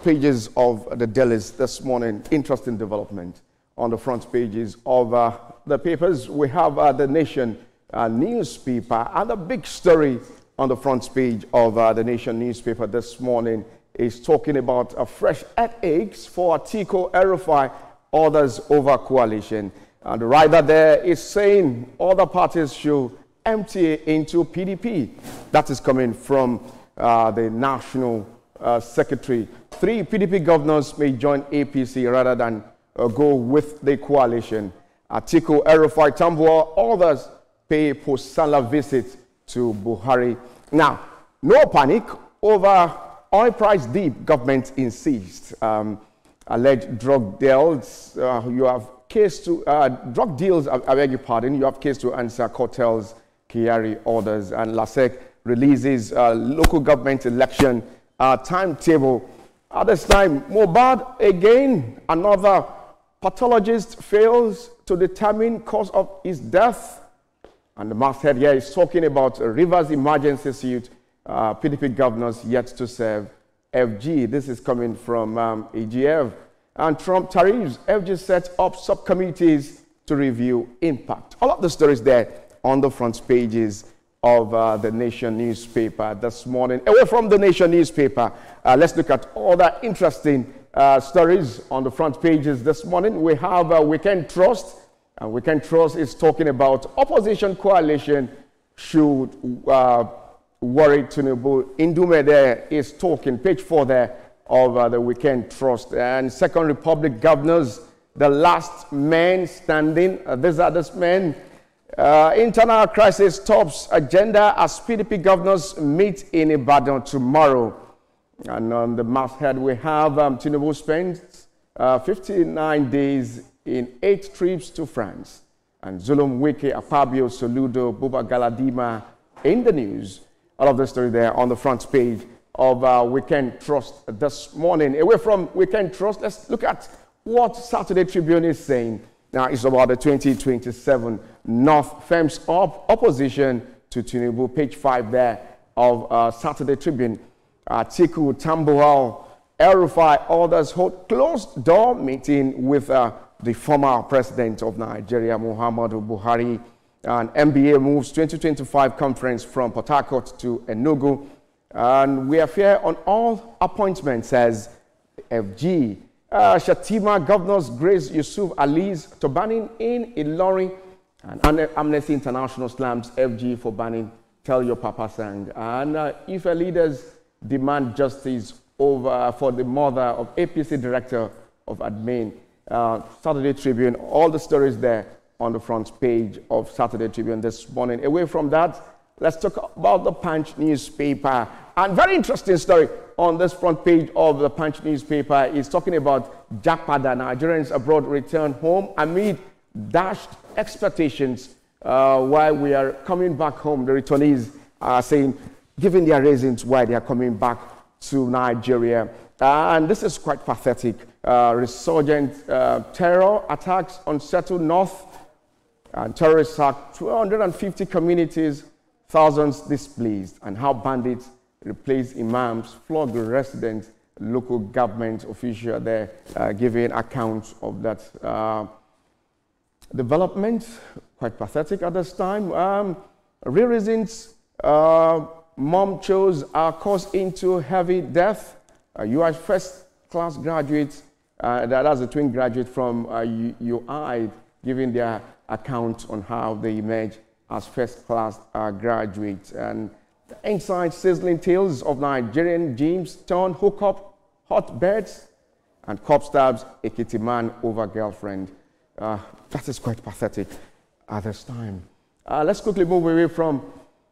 pages of the dailies this morning. Interesting development on the front pages of the papers. We have the Nation newspaper, and the big story on the front page of the Nation newspaper this morning is talking about fresh headaches for Atiku, El-Rufai, others over coalition. And the writer there is saying other parties should empty into PDP. That is coming from the National Secretary. 3 PDP governors may join APC rather than go with the coalition. Atiku, El-Rufai, Tambuwal, others pay post-Salah visit to Buhari. Now, no panic over oil price dip, government insists. Alleged drug deals, you have case to, drug deals, I beg your pardon, you have case to answer, cartels, Kyari orders, and LASEC releases local government election timetable. At this time, Mohbad again, another pathologist fails to determine cause of his death. And the masthead here is talking about Rivers emergency suit, PDP governors yet to serve FG. This is coming from AGF. And Trump tariffs, FG set up subcommittees to review impact. All of the stories there on the front pages of the Nation newspaper this morning. Away from the Nation newspaper, let's look at other interesting stories on the front pages this morning. We have Weekend Trust, and Weekend Trust is talking about opposition coalition should worry Tinubu. Indume there is talking, page 4 there of the Weekend Trust. And Second Republic governors, the last men standing. These are these men. Internal crisis tops agenda as PDP governors meet in Ibadan tomorrow. And on the masthead, we have Tinubu spends 59 days in 8 trips to France. And Zulum, Wike, Akpabio, Soludo, Buba Galadima in the news. All of the story there on the front page of Weekend Trust this morning. Away from Weekend Trust, let's look at what Saturday Tribune is saying. Now, it's about the 2027 North firms up opposition to Tinubu. Page 5 there of Saturday Tribune. Atiku, Tambuwal, El-Rufai, others hold closed-door meeting with the former president of Nigeria, Muhammadu Buhari. And MBA moves 2025 conference from Port Harcourt to Enugu. And we are fair on all appointments, says FG. Shatima governors Grace Yusuf Ali's to banning in Ilorin, and Amnesty International slams FG for banning Tell Your Papa Sang. And Ife leaders demand justice for the mother of APC director of admin. Saturday Tribune, all the stories there on the front page of Saturday Tribune this morning. Away from that, let's talk about the Punch newspaper. And very interesting story on this front page of the Punch newspaper is talking about Japada. Nigerians abroad return home amid dashed expectations. While we are coming back home, the returnees are saying, giving their reasons why they are coming back to Nigeria. And this is quite pathetic. Resurgent terror attacks unsettled North, and terrorists sacked 250 communities, thousands displaced, and how bandits replace imams, flog residents, local government official there giving accounts of that development. Quite pathetic at this time. Real reasons, mom chose our course into heavy death. You are first-class graduates, that's a twin graduate from UI, giving their account on how they emerge as first-class graduates. And the inside sizzling tales of Nigerian gyms turn hookup hotbeds, and cop stabs Ekiti man over girlfriend. That is quite pathetic at this time. Let's quickly move away from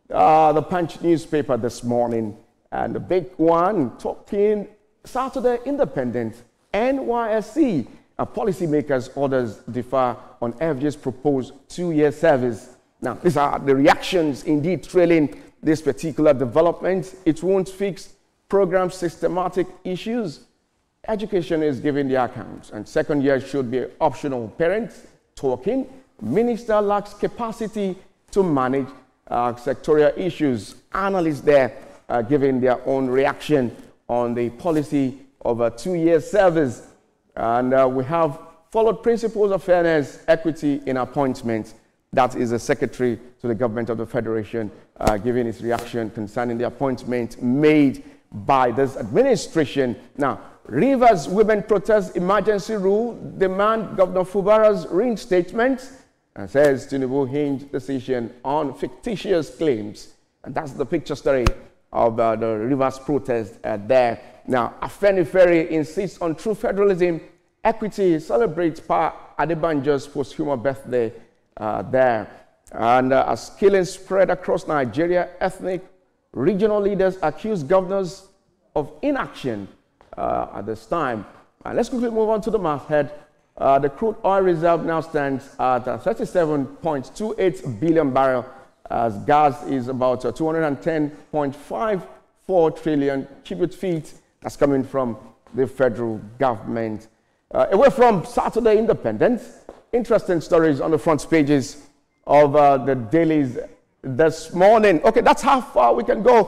the Punch newspaper this morning. And the big one, talking Saturday Independent, NYSC. Policymakers' orders differ on FG's proposed 2-year service. Now, these are the reactions indeed trailing this particular development. It won't fix program systematic issues. Education is giving the accounts, and second year should be optional. Parents talking. Minister lacks capacity to manage sectorial issues. Analysts there giving their own reaction on the policy of a 2-year service. And we have followed principles of fairness, equity in appointments. That is the Secretary to the Government of the Federation giving his reaction concerning the appointment made by this administration. Now, Rivers women protest emergency rule, demand Governor Fubara's reinstatement, and says Tinubu hinged decision on fictitious claims. And that's the picture story of the Rivers protest there. Now, Afenifere insists on true federalism. Equity celebrates Pa Adebanjo's posthumous birthday there. And as killings spread across Nigeria, ethnic regional leaders accuse governors of inaction at this time. Let's quickly move on to the masthead. The crude oil reserve now stands at 37.28 billion barrels, as gas is about 210.54 trillion cubic feet. That's coming from the federal government. Away from Saturday Independence, interesting stories on the front pages of the dailies this morning. Okay, that's how far we can go